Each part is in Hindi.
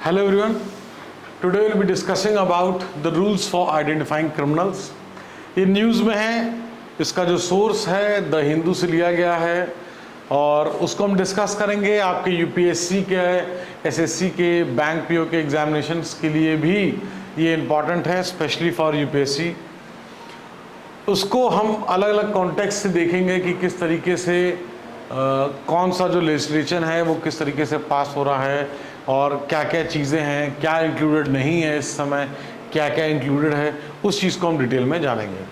Hello everyone. Today we'll be discussing about the rules for identifying criminals. ये न्यूज़ में है, इसका जो सोर्स है द हिंदू से लिया गया है और उसको हम डिस्कस करेंगे। आपके यूपीएससी के, एसएससी के, बैंक पीओ के एग्जामिनेशंस के लिए भी ये इम्पॉर्टेंट है, स्पेशली फॉर यूपीएससी। उसको हम अलग अलग कॉन्टेक्स्ट से देखेंगे कि किस तरीके से कौन सा जो लेजिस्लेशन है वो किस तरीके से पास हो रहा है और क्या क्या चीज़ें हैं, क्या इंक्लूडेड नहीं है इस समय, क्या क्या इंक्लूडेड है, उस चीज़ को हम डिटेल में जानेंगे।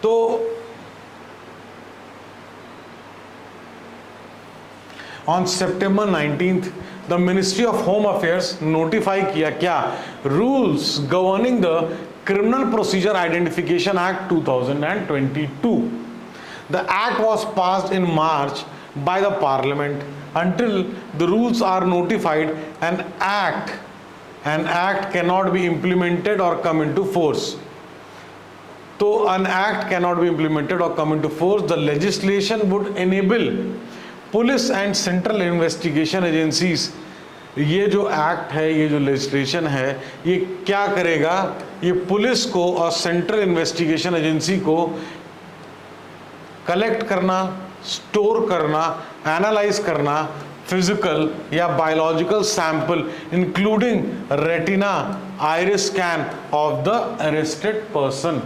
तो on September 19th the ministry of home affairs notify किया क्या, rules governing the criminal procedure identification act 2022। The act was passed in March by the Parliament. Until the rules are notified, an act cannot be implemented or come into force. So an act cannot be implemented or come into force. The legislation would enable police and central investigation agencies. ये जो एक्ट है, ये जो लेजिस्लेशन है, ये क्या करेगा, ये पुलिस को और सेंट्रल इन्वेस्टिगेशन एजेंसी को कलेक्ट करना, स्टोर करना, एनालाइज करना फिजिकल या biological sample including retina, iris scan of the arrested person.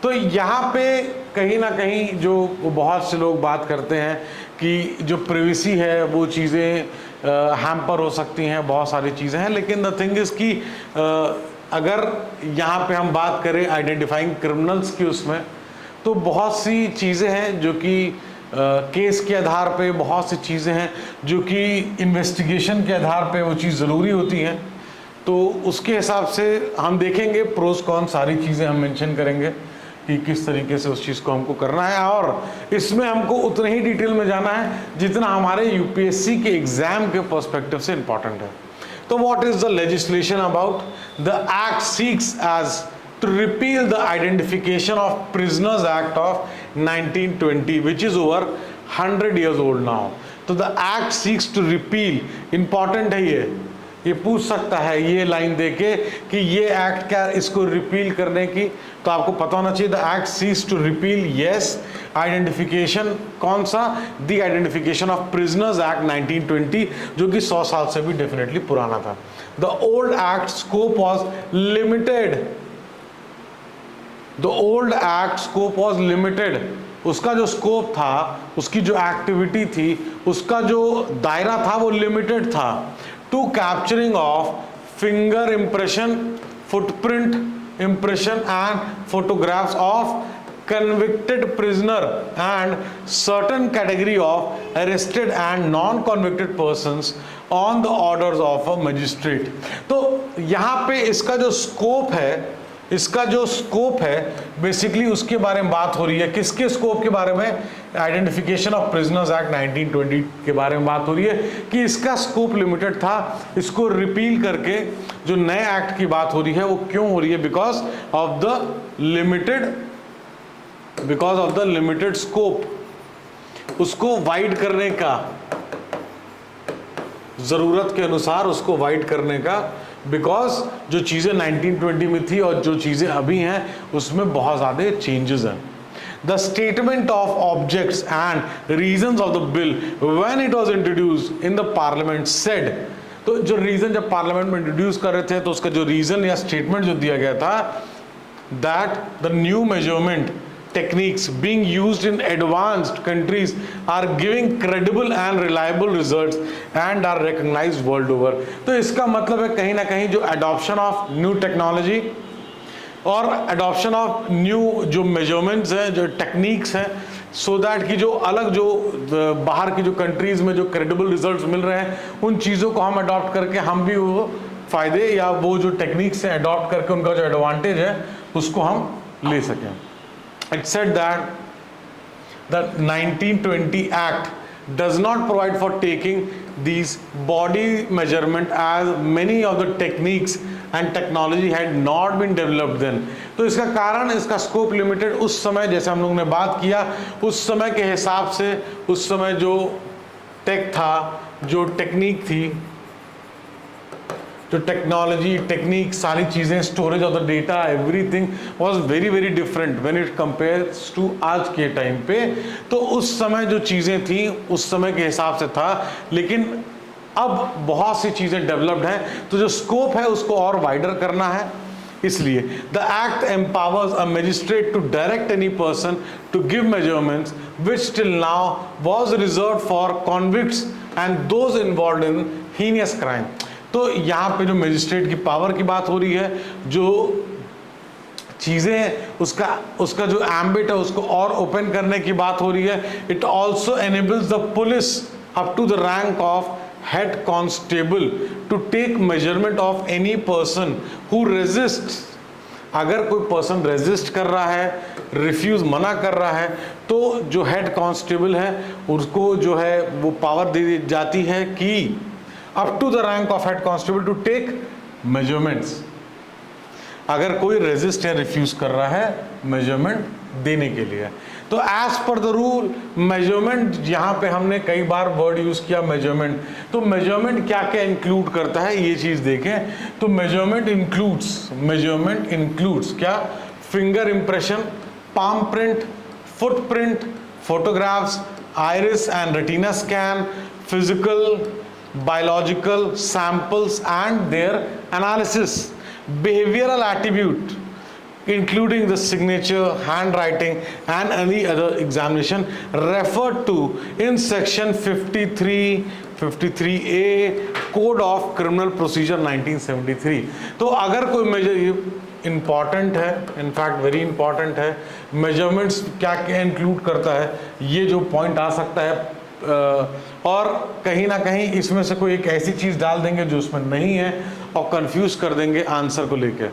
तो यहाँ पे कहीं ना कहीं जो बहुत से लोग बात करते हैं कि जो प्रिवेसी है वो चीज़ें हैम्पर हो सकती हैं, बहुत सारी चीज़ें हैं, लेकिन द थिंग इज़ कि अगर यहाँ पे हम बात करें आइडेंटिफाइंग क्रिमिनल्स की, उसमें तो बहुत सी चीज़ें हैं जो कि केस के आधार पे, बहुत सी चीज़ें हैं जो कि इन्वेस्टिगेशन के आधार पे वो चीज़ ज़रूरी होती हैं। तो उसके हिसाब से हम देखेंगे प्रोस कॉन, सारी चीज़ें हम मेंशन करेंगे कि किस तरीके से उस चीज़ को हमको करना है, और इसमें हमको उतने ही डिटेल में जाना है जितना हमारे यूपीएससी के एग्ज़ाम के पर्सपेक्टिव से इम्पॉर्टेंट है। तो what is the legislation about? The act seeks as to repeal the Identification of Prisoners Act of 1920, which is over 100 years old now. तो the act seeks to repeal, important है ये पूछ सकता है ये लाइन देके कि ये एक्ट क्या, इसको रिपील करने की, तो आपको पता होना चाहिए। The act seeks to repeal, yes, identification, कौन सा? The identification of prisoners act 1920, जो कि 100 साल से भी डेफिनेटली पुराना था। The old act scope was limited, the old act scope was limited, उसका जो स्कोप था, उसकी जो एक्टिविटी थी, उसका जो दायरा था वो लिमिटेड था to capturing of finger impression, footprint impression and photographs of convicted prisoner and certain category of arrested and non-convicted persons on the orders of a magistrate। तो यहाँ पे इसका जो स्कोप है, बेसिकली उसके बारे में बात हो रही है। किसके स्कोप के बारे में? आइडेंटिफिकेशन ऑफ प्रिजनर्स एक्ट 1920 के बारे में बात हो रही है कि इसका स्कोप लिमिटेड था। इसको रिपील करके जो नए एक्ट की बात हो रही है वो क्यों हो रही है? Because of the limited scope, उसको वाइड करने का, जरूरत के अनुसार उसको वाइड करने का, बिकॉज जो चीज़ें 1920 में थी और जो चीज़ें अभी हैं उसमें बहुत ज़्यादा चेंजेस हैं। The statement of objects and reasons of the bill when it was introduced in the parliament said, तो जो रीज़न जब पार्लियामेंट में इंट्रोड्यूस कर रहे थे तो उसका जो रीज़न या स्टेटमेंट जो दिया गया था, that the new measurement techniques being used in advanced countries are giving credible and reliable results and are recognized world over। तो इसका मतलब है कहीं ना कहीं जो adoption of new technology और adoption of new जो measurements हैं, जो techniques हैं, so that कि जो अलग जो बाहर की जो countries में जो credible results मिल रहे हैं, उन चीज़ों को हम adopt करके हम भी वो फ़ायदे या वो जो techniques हैं adopt करके उनका जो advantage है उसको हम ले सकें। It said that the 1920 Act does not provide for taking these body measurement as many of the techniques and technology had not been developed then। तो इसका कारण, इसका स्कोप लिमिटेड, उस समय जैसे हम लोगों ने बात किया, उस समय के हिसाब से, उस समय जो टेक था, जो टेक्निक थी, जो टेक्नोलॉजी, टेक्निक, सारी चीज़ें, storage of the data, everything was very very different when it compares to आज के टाइम पे। तो उस समय जो चीज़ें थी उस समय के हिसाब से था, लेकिन अब बहुत सी चीज़ें डेवलप्ड हैं, तो जो स्कोप है उसको और वाइडर करना है। इसलिए the act empowers a magistrate to direct any person to give measurements which till now was reserved for convicts and those involved in heinous crime. तो यहाँ पे जो मजिस्ट्रेट की पावर की बात हो रही है, जो चीज़ें उसका जो एम्बिट है उसको और ओपन करने की बात हो रही है। It also enables the police up to the rank of head constable to take measurement of any person who resists। अगर कोई पर्सन रेजिस्ट कर रहा है, रिफ्यूज मना कर रहा है, तो जो हेड कांस्टेबल है उसको जो है वो पावर दे दी जाती है कि up to the rank of head constable to take measurements. अगर कोई रेजिस्ट या रिफ्यूज कर रहा है मेजरमेंट देने के लिए। तो as per the rule measurement, यहाँ पे हमने कई बार वर्ड यूज किया मेजरमेंट। तो मेजरमेंट क्या क्या इंक्लूड करता है ये चीज देखें। तो मेजरमेंट इंक्लूड्स क्या? Finger impression, palm print, footprint, photographs, iris and retina scan, physical, biological samples and their analysis, behavioral attribute including the signature, handwriting and any other examination referred to in section 53A Code of Criminal Procedure 1973। तो अगर कोई मेजर इंपॉर्टेंट है, इनफैक्ट वेरी इंपॉर्टेंट है, मेजरमेंट्स क्या क्या इंक्लूड करता है, ये जो पॉइंट आ सकता है, और कहीं ना कहीं इसमें से कोई एक ऐसी चीज़ डाल देंगे जो उसमें नहीं है और कंफ्यूज कर देंगे आंसर को लेके।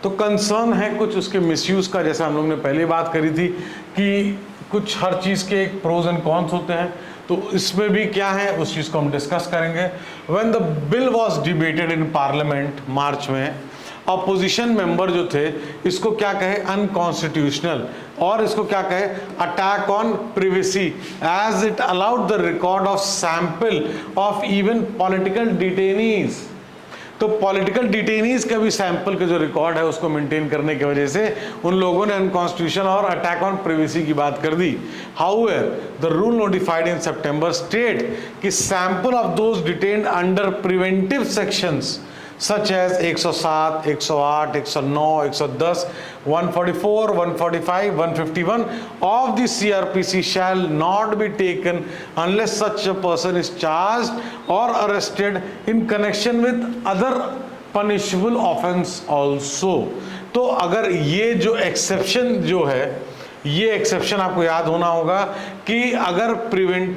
तो कंसर्न है कुछ उसके मिसयूज़ का, जैसा हम लोग ने पहले बात करी थी कि कुछ हर चीज़ के एक प्रोज एंड कॉन्स होते हैं, तो इसमें भी क्या है उस चीज़ को हम डिस्कस करेंगे। When the bill was debated in parliament March में, अपोजिशन मेंबर जो थे इसको क्या कहे? अनकॉन्स्टिट्यूशनल, और इसको क्या कहे? Attack on privacy, as it allowed the record of sample of even political detainees. तो पॉलिटिकल डिटेनीज का भी सैंपल का जो रिकॉर्ड है उसको मेंटेन करने की वजह से उन लोगों ने अनकॉन्स्टिट्यूशन और अटैक ऑन प्रिवेसी की बात कर दी। However the rule notified in September state कि sample of those detained under preventive sections such as 107, 108, 109, 110, 144, 145, 151 of the CRPC shall not be taken unless such a person is charged or arrested in connection with other punishable offense also। तो अगर ये जो एक्सेप्शन जो है, ये एक्सेप्शन आपको याद होना होगा कि अगर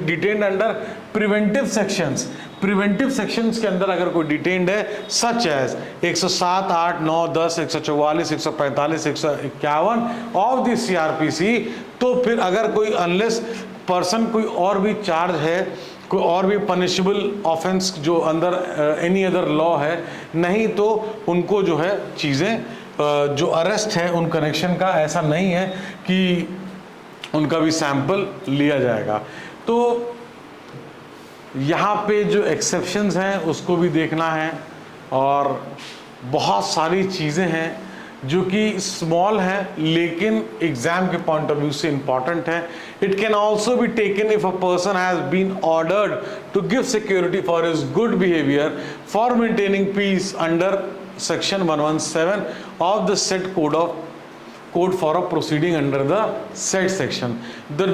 detained under preventive sections, preventive sections के अंदर अगर कोई डिटेन्ड है such as 107, 8, 9, 10, 144, 145, 151 of the CRPC, तो फिर अगर कोई अनलेस पर्सन कोई और भी चार्ज है, कोई और भी पनिशेबल ऑफेंस जो अंदर एनी अदर लॉ है, नहीं तो उनको जो है चीज़ें जो अरेस्ट है उन कनेक्शन का ऐसा नहीं है कि उनका भी सैंपल लिया जाएगा। तो यहाँ पे जो एक्सेप्शंस हैं उसको भी देखना है, और बहुत सारी चीज़ें हैं जो कि स्मॉल हैं लेकिन एग्जाम के पॉइंट ऑफ व्यू से इम्पॉर्टेंट है। It can also be taken if a person has been ordered to give security for his good behaviour for maintaining peace under section 117 of the said code for a proceeding under the said section। The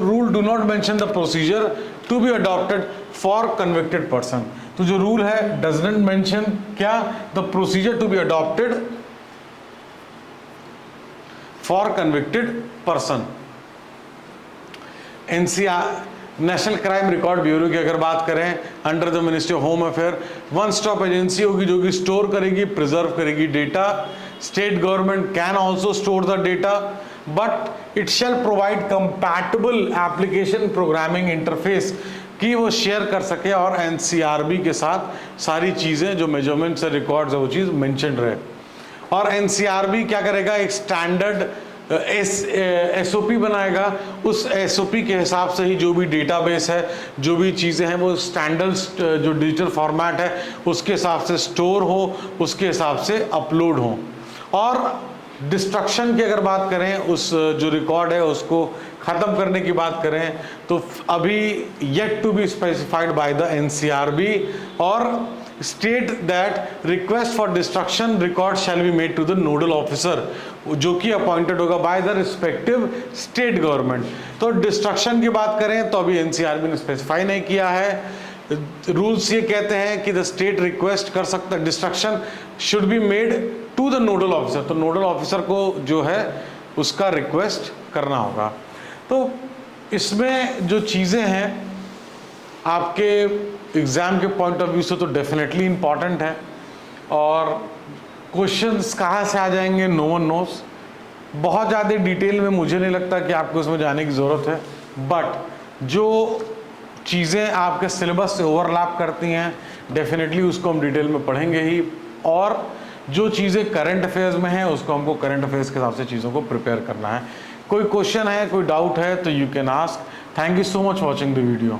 rule do not mention the procedure to be adopted for convicted person। तो जो रूल है does not mention क्या? the procedure to be adopted for convicted person। NCR national crime record bureau की अगर बात करें, under the ministry of home affair one stop agency होगी जो कि स्टोर करेगी, प्रिजर्व करेगी data. State government can also store the data, but it shall provide compatible application programming interface कि वो शेयर कर सके और NCRB के साथ सारी चीज़ें जो मेजरमेंट्स है, रिकॉर्ड्स है, वो चीज़ मेंशन रहे। और NCRB क्या करेगा? एक स्टैंडर्ड एसओपी बनाएगा, उस एसओपी के हिसाब से ही जो भी डेटाबेस है, जो भी चीज़ें हैं, वो स्टैंडर्ड जो डिजिटल फॉर्मेट है उसके हिसाब से स्टोर हो, उसके हिसाब से अपलोड हो। और डिस्ट्रक्शन की अगर बात करें, उस जो रिकॉर्ड है उसको ख़त्म करने की बात करें, तो अभी yet to be specified by the NCRB, और state that request for destruction record shall be made to the nodal officer, जो कि अपॉइंटेड होगा by the respective state government. तो डिस्ट्रक्शन की बात करें तो अभी एनसीआरबी ने स्पेसिफाई नहीं किया है। रूल्स ये कहते हैं कि द स्टेट रिक्वेस्ट कर सकता है, destruction should be made to the nodal officer, तो नोडल ऑफिसर को जो है उसका रिक्वेस्ट करना होगा। तो इसमें जो चीज़ें हैं आपके एग्ज़ाम के पॉइंट ऑफ व्यू से तो डेफिनेटली इम्पॉर्टेंट है, और क्वेश्चंस कहाँ से आ जाएंगे नो वन नोस। बहुत ज़्यादा डिटेल में मुझे नहीं लगता कि आपको इसमें जाने की ज़रूरत है, बट जो चीज़ें आपके सिलेबस से ओवरलैप करती हैं डेफिनेटली उसको हम डिटेल में पढ़ेंगे ही, और जो चीज़ें करंट अफेयर्स में हैं उसको हमको करंट अफेयर्स के हिसाब से चीज़ों को प्रिपेयर करना है। कोई क्वेश्चन है, कोई डाउट है तो you can ask. Thank you so much watching the video.